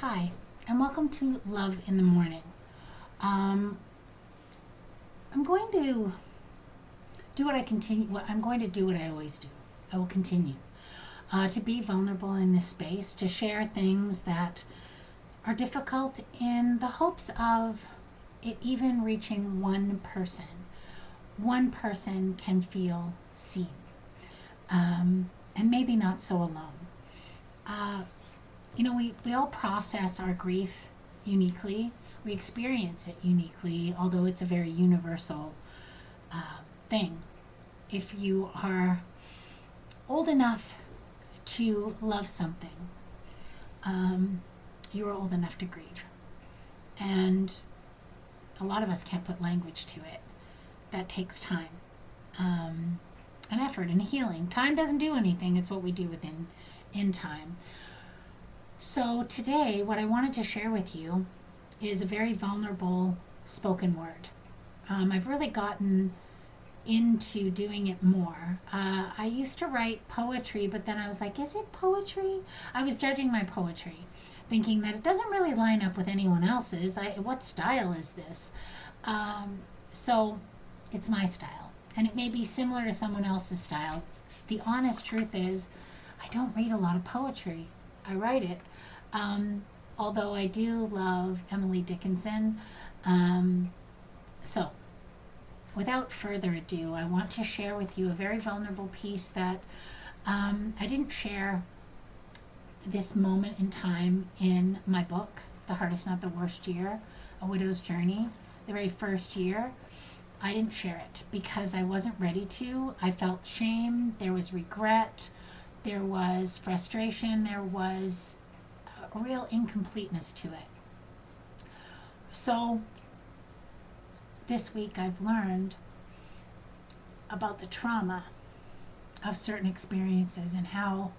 Hi, and welcome to Love in the Morning. Um, I'm going to do what I continue. I'm going to do what I always do. I will continue to be vulnerable in this space, to share things that are difficult, in the hopes of it even reaching one person. One person can feel seen, and maybe not so alone. Uh, we all process our grief uniquely. We experience it uniquely, although it's a very universal thing. If you are old enough to love something, you are old enough to grieve. And a lot of us can't put language to it. That takes time, and effort and healing. Time doesn't do anything, it's what we do in time. So today, what I wanted to share with you is a very vulnerable spoken word. I've really gotten into doing it more. I used to write poetry, but then I was like, is it poetry? I was judging my poetry, thinking that it doesn't really line up with anyone else's. What style is this? So it's my style, and it may be similar to someone else's style. The honest truth is, I don't read a lot of poetry. I write it. Although I do love Emily Dickinson. So, without further ado, I want to share with you a very vulnerable piece that I didn't share this moment in time in my book, The Hardest Not the Worst Year, A Widow's Journey. The very first year, I didn't share it because I wasn't ready to. I felt shame, there was regret, there was frustration, there was a real incompleteness to it. So this week I've learned about the trauma of certain experiences and how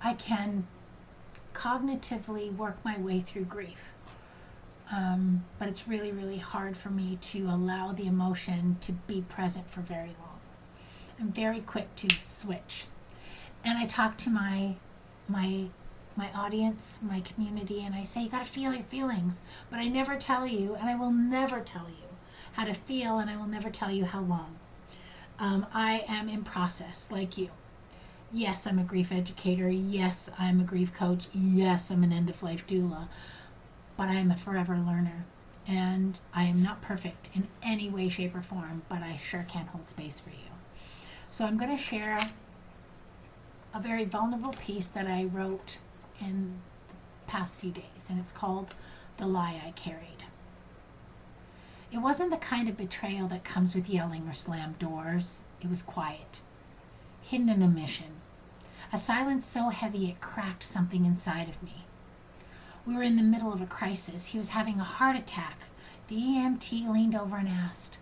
I can cognitively work my way through grief. But it's really, really hard for me to allow the emotion to be present for very long. I'm very quick to switch. And I talk to my audience, my community, and I say, you got to feel your feelings. But I never tell you, and I will never tell you how to feel, and I will never tell you how long. I am in process, like you. Yes, I'm a grief educator. Yes, I'm a grief coach. Yes, I'm an end-of-life doula. But I am a forever learner. And I am not perfect in any way, shape, or form, but I sure can hold space for you. So I'm going to share a very vulnerable piece that I wrote in the past few days, and it's called The Lie I Carried. It wasn't the kind of betrayal that comes with yelling or slammed doors. It was quiet, hidden in a mission, a silence so heavy it cracked something inside of me. We were in the middle of a crisis. He was having a heart attack. The EMT leaned over and asked,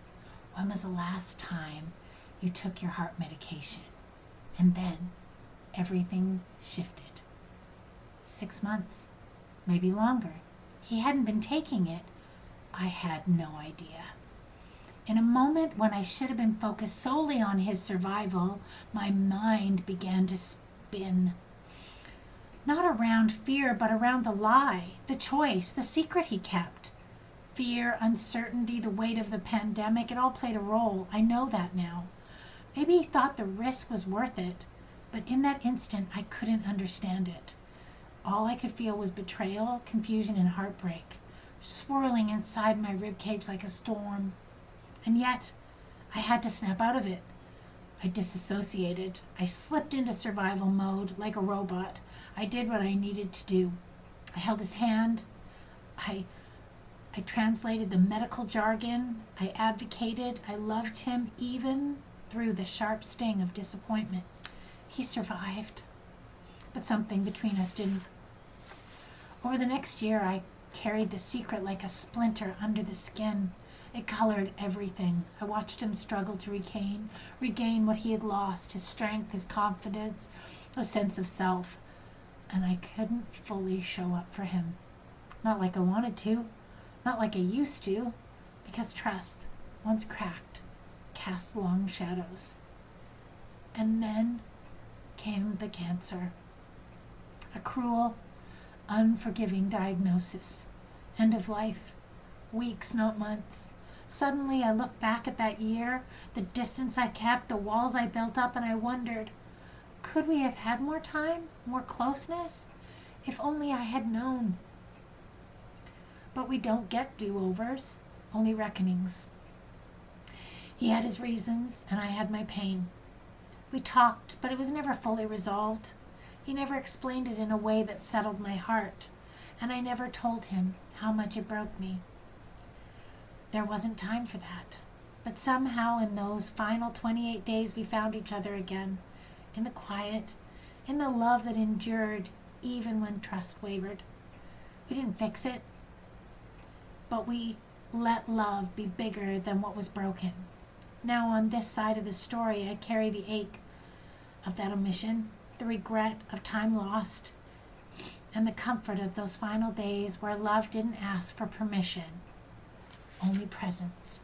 when was the last time you took your heart medication? And then everything shifted. 6 months, maybe longer. He hadn't been taking it. I had no idea. In a moment when I should have been focused solely on his survival, my mind began to spin. Not around fear, but around the lie, the choice, the secret he kept. Fear, uncertainty, the weight of the pandemic, it all played a role. I know that now. Maybe he thought the risk was worth it, but in that instant, I couldn't understand it. All I could feel was betrayal, confusion, and heartbreak, swirling inside my ribcage like a storm. And yet, I had to snap out of it. I disassociated. I slipped into survival mode like a robot. I did what I needed to do. I held his hand. I translated the medical jargon. I advocated. I loved him even through the sharp sting of disappointment. He survived, but something between us didn't. Over the next year, I carried the secret like a splinter under the skin. It colored everything. I watched him struggle to regain what he had lost, his strength, his confidence, a sense of self. And I couldn't fully show up for him. Not like I wanted to, not like I used to, because trust, once cracked, casts long shadows. And then came the cancer. A cruel, unforgiving diagnosis, end of life, weeks, not months. Suddenly I looked back at that year, the distance I kept, the walls I built up, and I wondered, could we have had more time, more closeness? If only I had known. But we don't get do-overs, only reckonings. He had his reasons, and I had my pain. We talked, but it was never fully resolved. He never explained it in a way that settled my heart, and I never told him how much it broke me. There wasn't time for that. But somehow in those final 28 days we found each other again, in the quiet, in the love that endured even when trust wavered. We didn't fix it, but we let love be bigger than what was broken. Now on this side of the story, I carry the ache of that omission, the regret of time lost, and the comfort of those final days where love didn't ask for permission, only presence.